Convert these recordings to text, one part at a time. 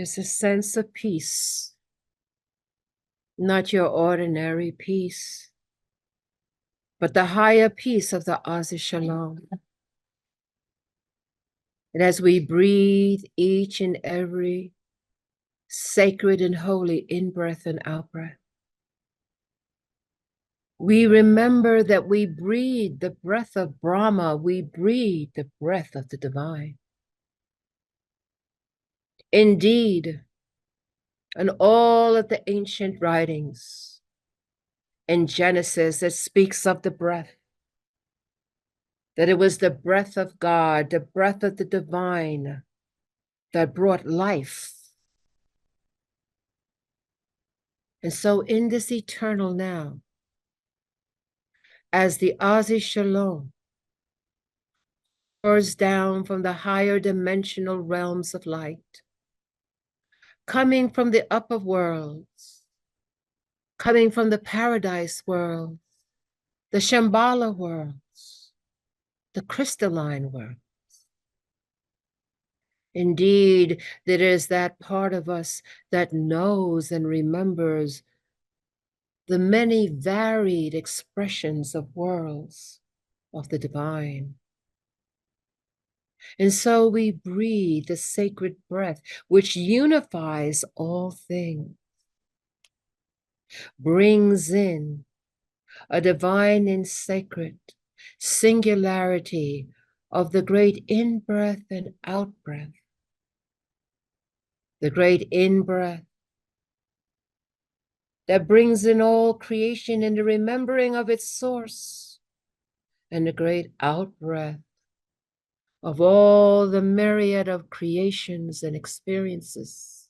There's a sense of peace, not your ordinary peace, but the higher peace of the Shalom. And as we breathe each and every sacred and holy in-breath and out-breath, we remember that we breathe the breath of Brahma, we breathe the breath of the divine. Indeed, in all of the ancient writings, in Genesis, it speaks of the breath, that it was the breath of God, the breath of the divine that brought life. And so in this eternal now, as the Shalom pours down from the higher dimensional realms of light, coming from the upper worlds, coming from the paradise world, the Shambhala worlds, the crystalline world. Indeed, there is that part of us that knows and remembers the many varied expressions of worlds of the divine. And so we breathe the sacred breath, which unifies all things, brings in a divine and sacred singularity of the great in-breath and out-breath. The great in-breath that brings in all creation in the remembering of its source, and the great out-breath of all the myriad of creations and experiences,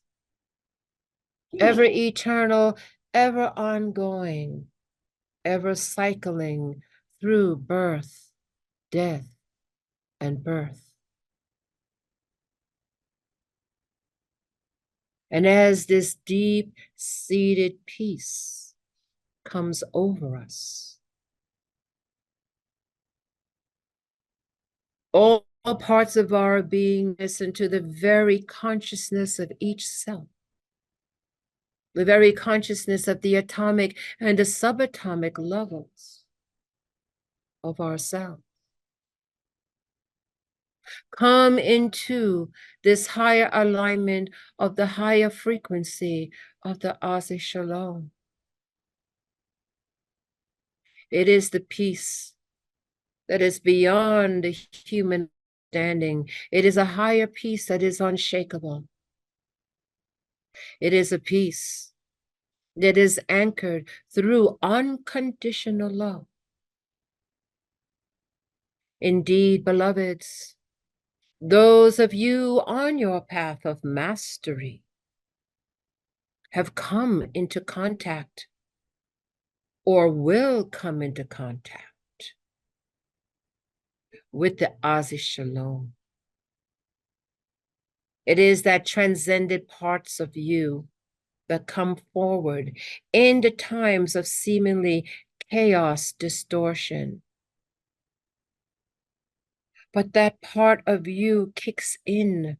ever eternal, ever ongoing, ever cycling through birth, death, and birth. And as this deep-seated peace comes over us, all parts of our being listen to the very consciousness of each cell, the very consciousness of the atomic and the subatomic levels of ourselves. Come into this higher alignment of the higher frequency of the Shalom. It is the peace that is beyond the human understanding. It is a higher peace that is unshakable. It is a peace that is anchored through unconditional love. Indeed, beloveds, those of you on your path of mastery have come into contact or will come into contact with the Shalom. It is that transcended parts of you that come forward in the times of seemingly chaos, distortion. But that part of you kicks in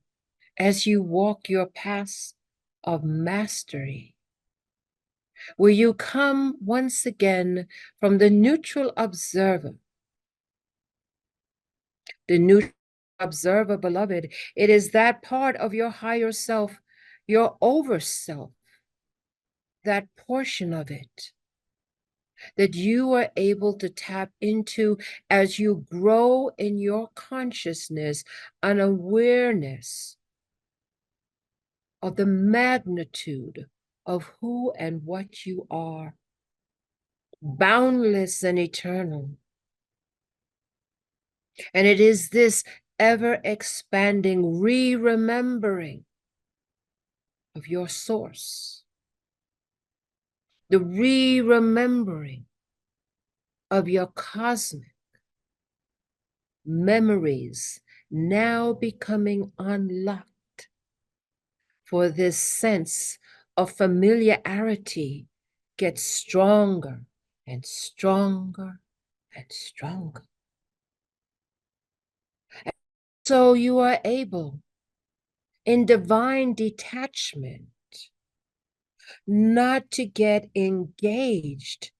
as you walk your path of mastery, where you come once again from the neutral observer. The neutral observer, beloved, it is that part of your higher self, your overself, that portion of it that you are able to tap into as you grow in your consciousness and awareness of the magnitude of who and what you are, boundless and eternal. And it is this ever-expanding re-remembering of your source, the re-remembering of your cosmic memories now becoming unlocked for this sense of familiarity gets stronger and stronger and stronger. And so you are able in divine detachment, not to get engaged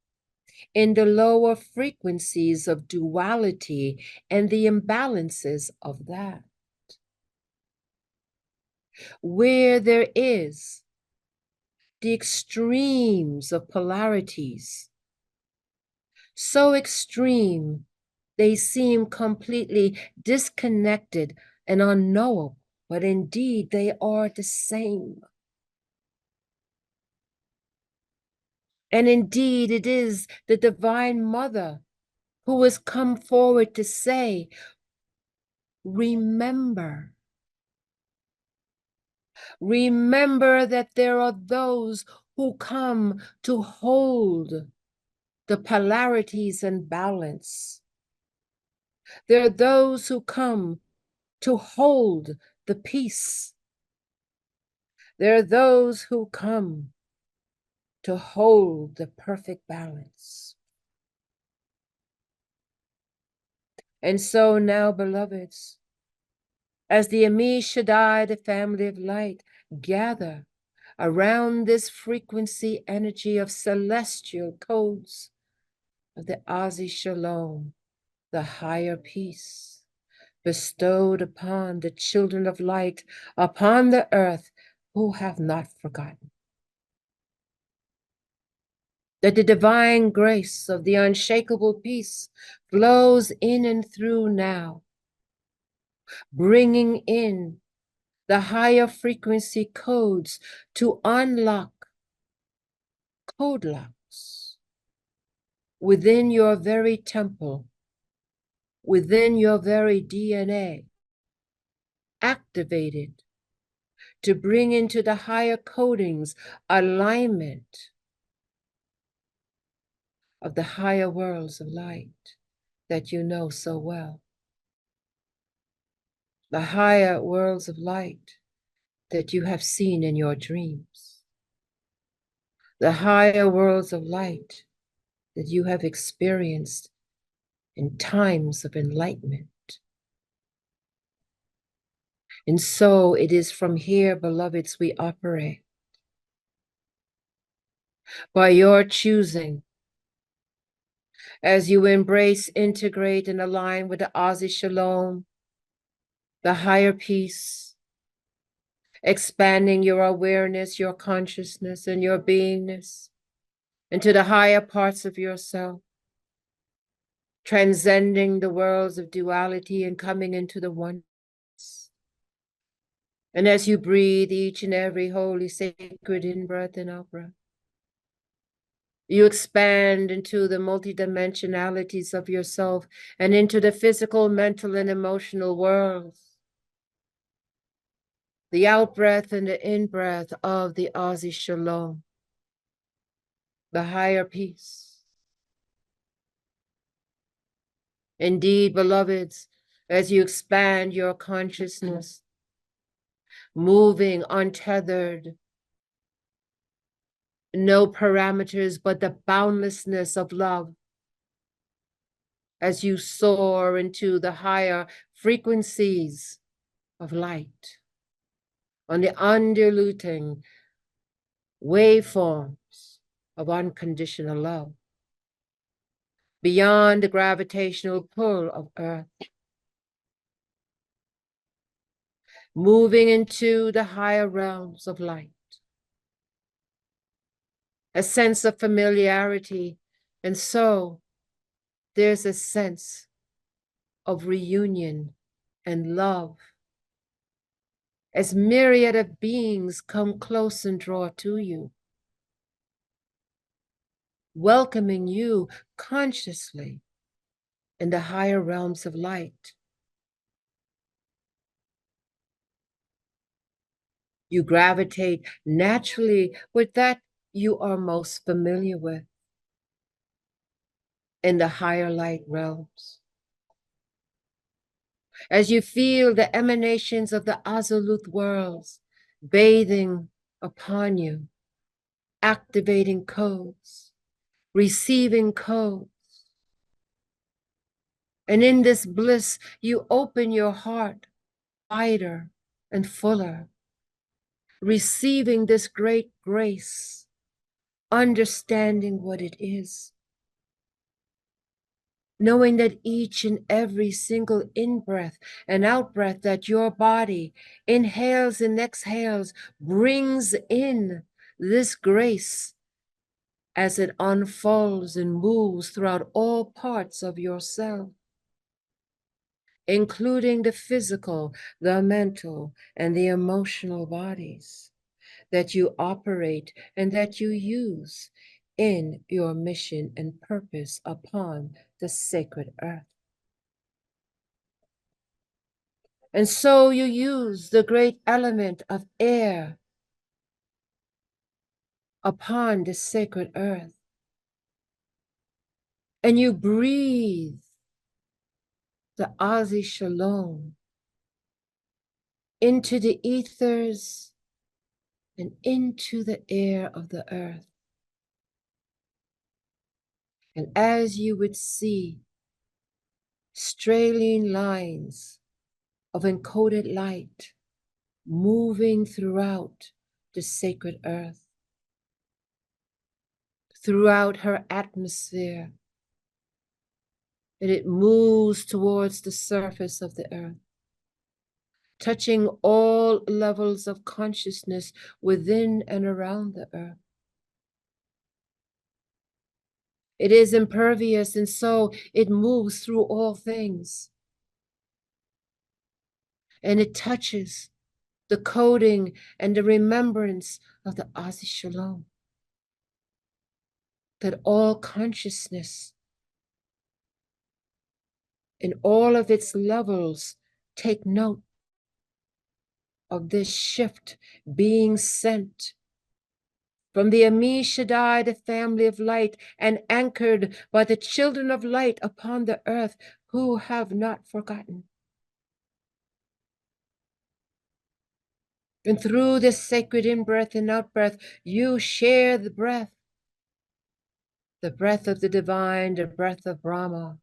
in the lower frequencies of duality and the imbalances of that. Where there is the extremes of polarities, so extreme they seem completely disconnected and unknowable, but indeed they are the same. And indeed, it is the Divine Mother who has come forward to say, remember. Remember that there are those who come to hold the polarities and balance. There are those who come to hold the peace. There are those who come to hold the perfect balance. And so now, beloveds, as the Ami Shaddai, the family of light, gather around this frequency energy of celestial codes of the Azi Shalom, the higher peace bestowed upon the children of light, upon the earth who have not forgotten. That the divine grace of the unshakable peace flows in and through now, bringing in the higher frequency codes to unlock code locks within your very temple, within your very DNA, activated to bring into the higher codings alignment of the higher worlds of light that you know so well. The higher worlds of light that you have seen in your dreams. The higher worlds of light that you have experienced in times of enlightenment. And so it is from here, beloveds, we operate. By your choosing, as you embrace, integrate, and align with the Azi Shalom, the higher peace, expanding your awareness, your consciousness, and your beingness into the higher parts of yourself, transcending the worlds of duality and coming into the oneness. And as you breathe each and every holy, sacred in-breath and out-breath, you expand into the multidimensionalities of yourself and into the physical, mental, and emotional worlds. The out-breath and the in-breath of the Azi Shalom, the higher peace. Indeed, beloveds, as you expand your consciousness, moving untethered, no parameters but the boundlessness of love, as you soar into the higher frequencies of light, on the undiluting waveforms of unconditional love, beyond the gravitational pull of earth, moving into the higher realms of light. A sense of familiarity, and so there's a sense of reunion and love as myriad of beings come close and draw to you, welcoming you consciously in the higher realms of light. You gravitate naturally with that you are most familiar with in the higher light realms. As you feel the emanations of the Azuluth worlds bathing upon you, activating codes, receiving codes. And in this bliss, you open your heart wider and fuller receiving this great grace, understanding what it is, knowing that each and every single in-breath and out-breath that your body inhales and exhales brings in this grace as it unfolds and moves throughout all parts of yourself, including the physical, the mental, and the emotional bodies that you operate and that you use in your mission and purpose upon the sacred earth. And so you use the great element of air upon the sacred earth. And you breathe the Azi Shalom into the ethers and into the air of the earth. And as you would see strailing lines of encoded light moving throughout the sacred earth, throughout her atmosphere, and it moves towards the surface of the earth, touching all levels of consciousness within and around the earth. It is impervious, and so it moves through all things. And it touches the coding and the remembrance of the Azi Shalom, that all consciousness in all of its levels take note of this shift being sent from the Ami Shaddai, the family of light, and anchored by the children of light upon the earth who have not forgotten. And through this sacred in-breath and out-breath, you share the breath of the divine, the breath of Brahma,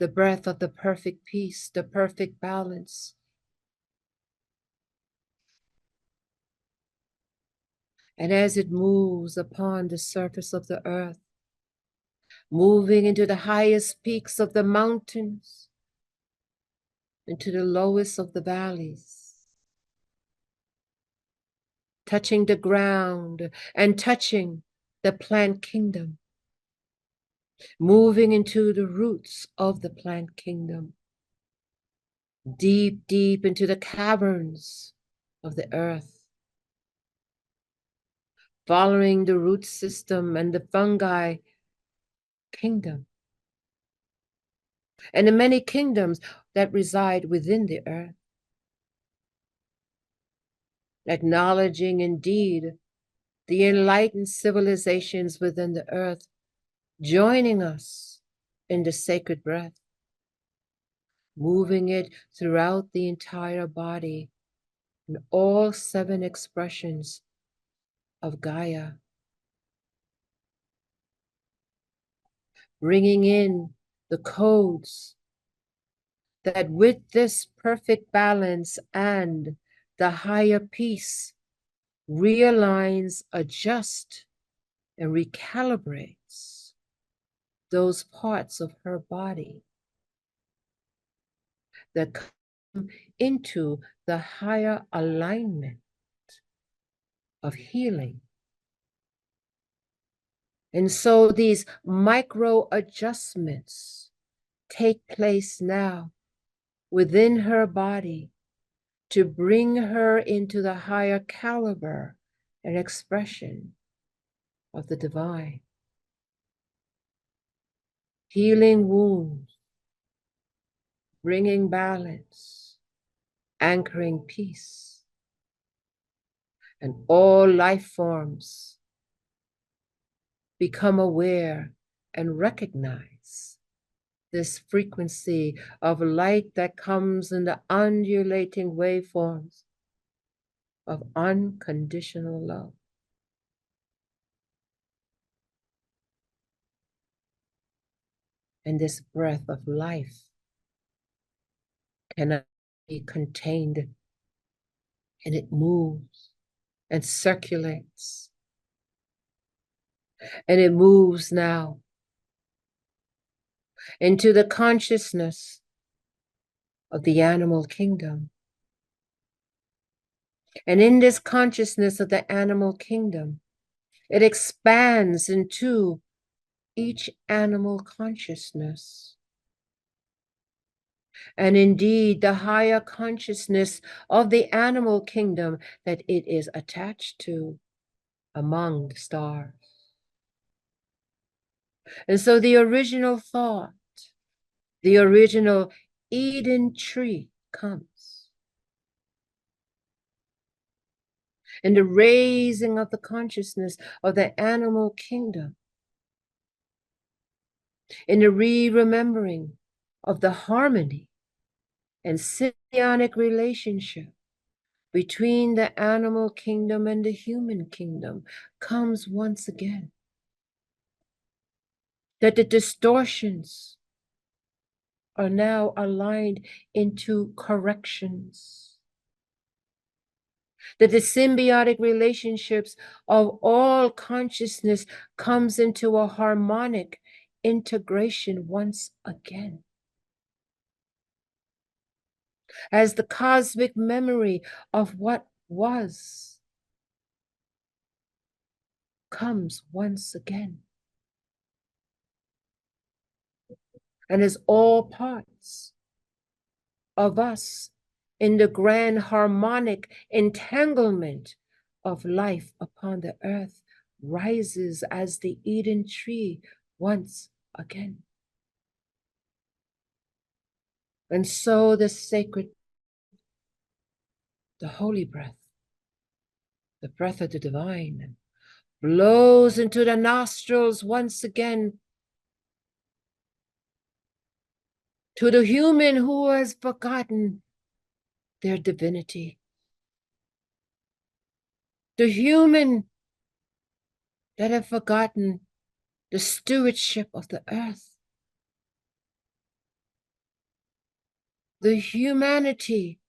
the breath of the perfect peace, the perfect balance. And as it moves upon the surface of the earth, moving into the highest peaks of the mountains, into the lowest of the valleys, touching the ground and touching the plant kingdom, moving into the roots of the plant kingdom, deep, deep into the caverns of the earth, following the root system and the fungi kingdom, and the many kingdoms that reside within the earth, acknowledging indeed the enlightened civilizations within the earth, joining us in the sacred breath, moving it throughout the entire body in all 7 expressions of Gaia, bringing in the codes that with this perfect balance and the higher peace realigns, adjusts, and recalibrates those parts of her body that come into the higher alignment of healing. And so these micro adjustments take place now within her body to bring her into the higher caliber and expression of the divine. Healing wounds, bringing balance, anchoring peace, and all life forms become aware and recognize this frequency of light that comes in the undulating waveforms of unconditional love. And this breath of life cannot be contained and it moves and circulates, and it moves now into the consciousness of the animal kingdom. And in this consciousness of the animal kingdom, it expands into each animal consciousness. And indeed, the higher consciousness of the animal kingdom that it is attached to among the stars. And so the original thought, the original Eden tree comes. And the raising of the consciousness of the animal kingdom, in the re-remembering of the harmony and symbiotic relationship between the animal kingdom and the human kingdom comes once again. That the distortions are now aligned into corrections. That the symbiotic relationships of all consciousness comes into a harmonic integration once again. As the cosmic memory of what was comes once again. And as all parts of us in the grand harmonic entanglement of life upon the earth rises as the Eden tree once again. And so the sacred, the holy breath, the breath of the divine, blows into the nostrils once again to the human who has forgotten their divinity. The human that have forgotten the stewardship of the earth. The humanity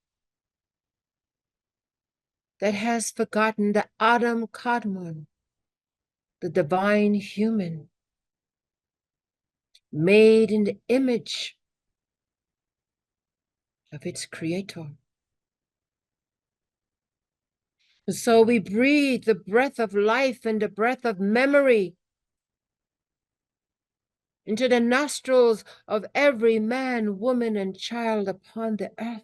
that has forgotten the Adam Kadmon, the divine human, made in the image of its creator. And so we breathe the breath of life and the breath of memory into the nostrils of every man, woman, and child upon the earth.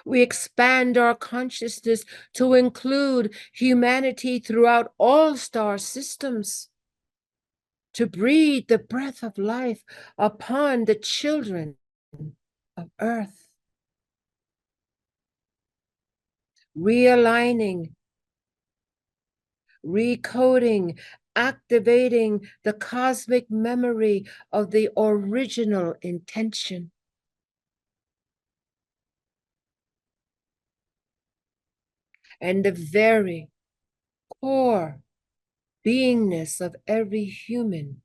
We expand our consciousness to include humanity throughout all star systems, to breathe the breath of life upon the children of earth, realigning, recoding, activating the cosmic memory of the original intention. And the very core beingness of every human,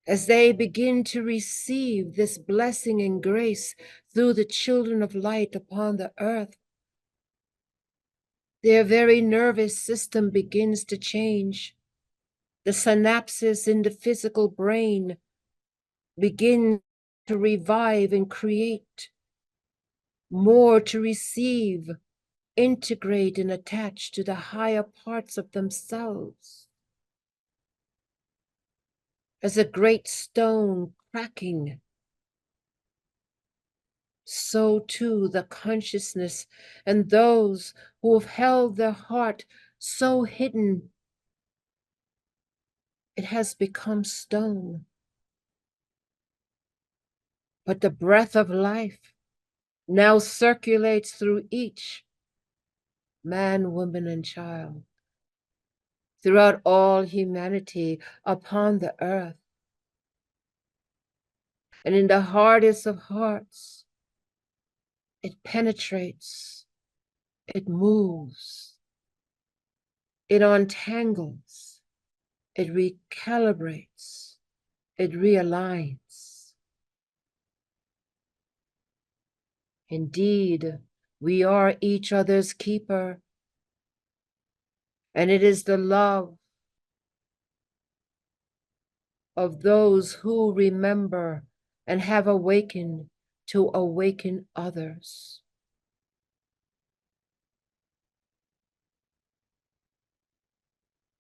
as they begin to receive this blessing and grace through the children of light upon the earth, their very nervous system begins to change. The synapses in the physical brain begin to revive and create more to receive, integrate, and attach to the higher parts of themselves. As a great stone cracking, so too the consciousness and those who have held their heart so hidden, it has become stone. But the breath of life now circulates through each man, woman, and child, throughout all humanity upon the earth. And in the hardest of hearts, it penetrates, it moves, it untangles, it recalibrates, it realigns. Indeed, we are each other's keeper, and it is the love of those who remember and have awakened to awaken others.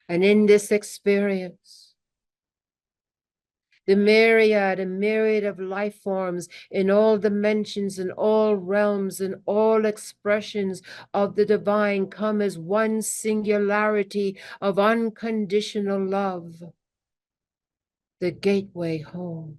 And in this experience, the myriad and myriad of life forms in all dimensions, in all realms, in all expressions of the divine come as one singularity of unconditional love, the gateway home.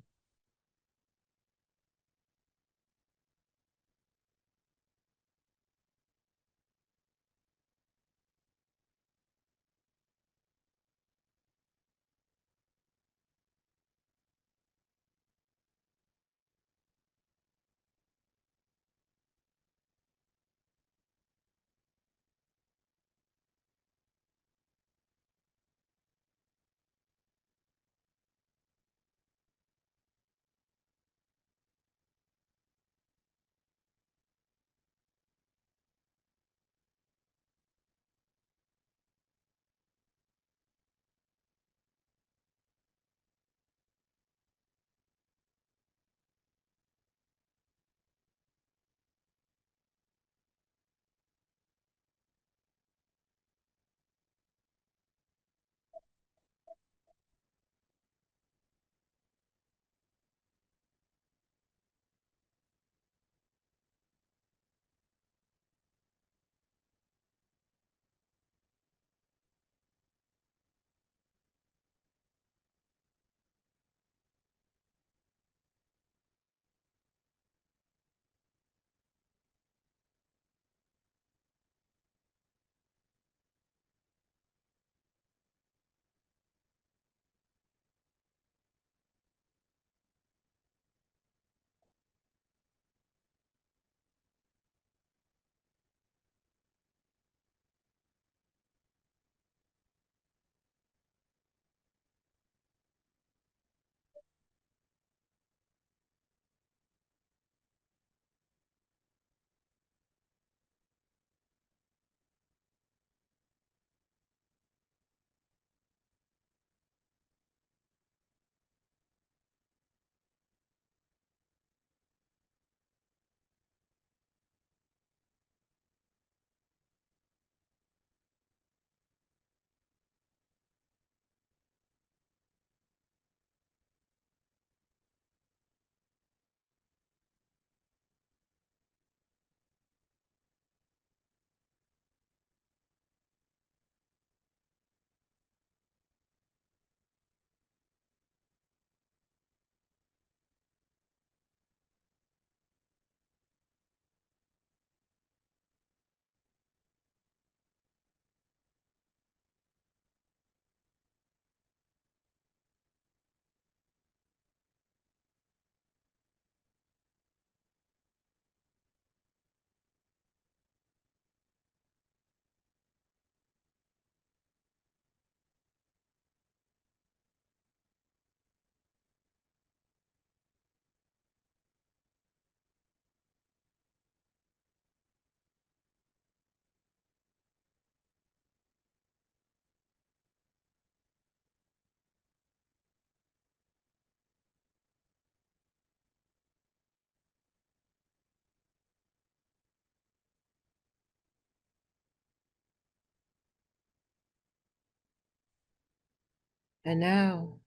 And now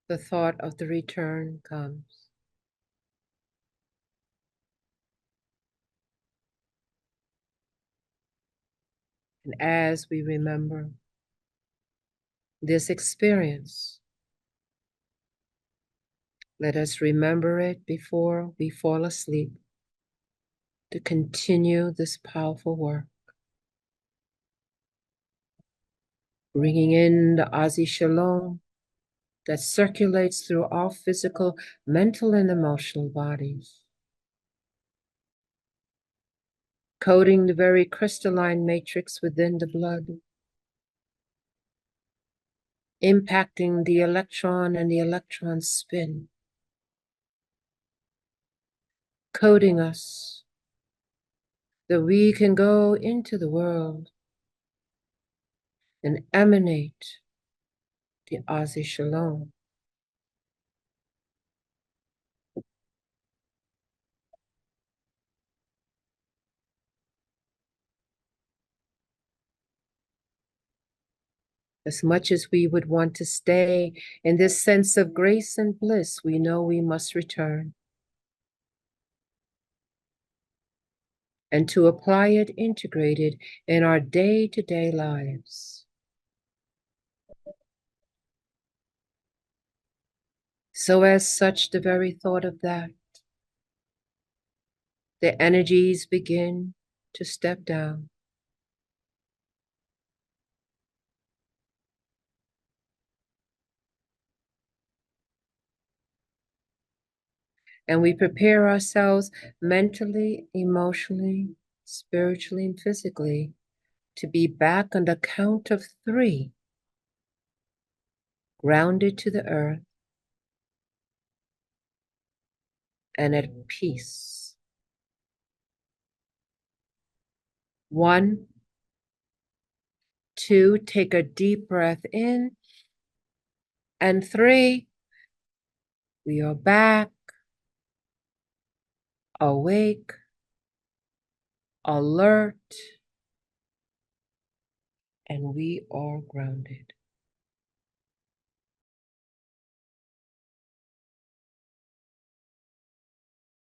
the thought of the return comes. And as we remember this experience, let us remember it before we fall asleep to continue this powerful work, bringing in the Azi Shalom that circulates through our physical, mental, and emotional bodies, coating the very crystalline matrix within the blood, impacting the electron and the electron spin, coating us, that we can go into the world and emanate the Azi Shalom. As much as we would want to stay in this sense of grace and bliss, we know we must return. And to apply it integrated in our day-to-day lives. So as such, the very thought of that, the energies begin to step down. And we prepare ourselves mentally, emotionally, spiritually, and physically to be back on the count of 3, grounded to the earth and at peace. 1, 2, take a deep breath in. And 3, we are back, awake, alert, and we are grounded.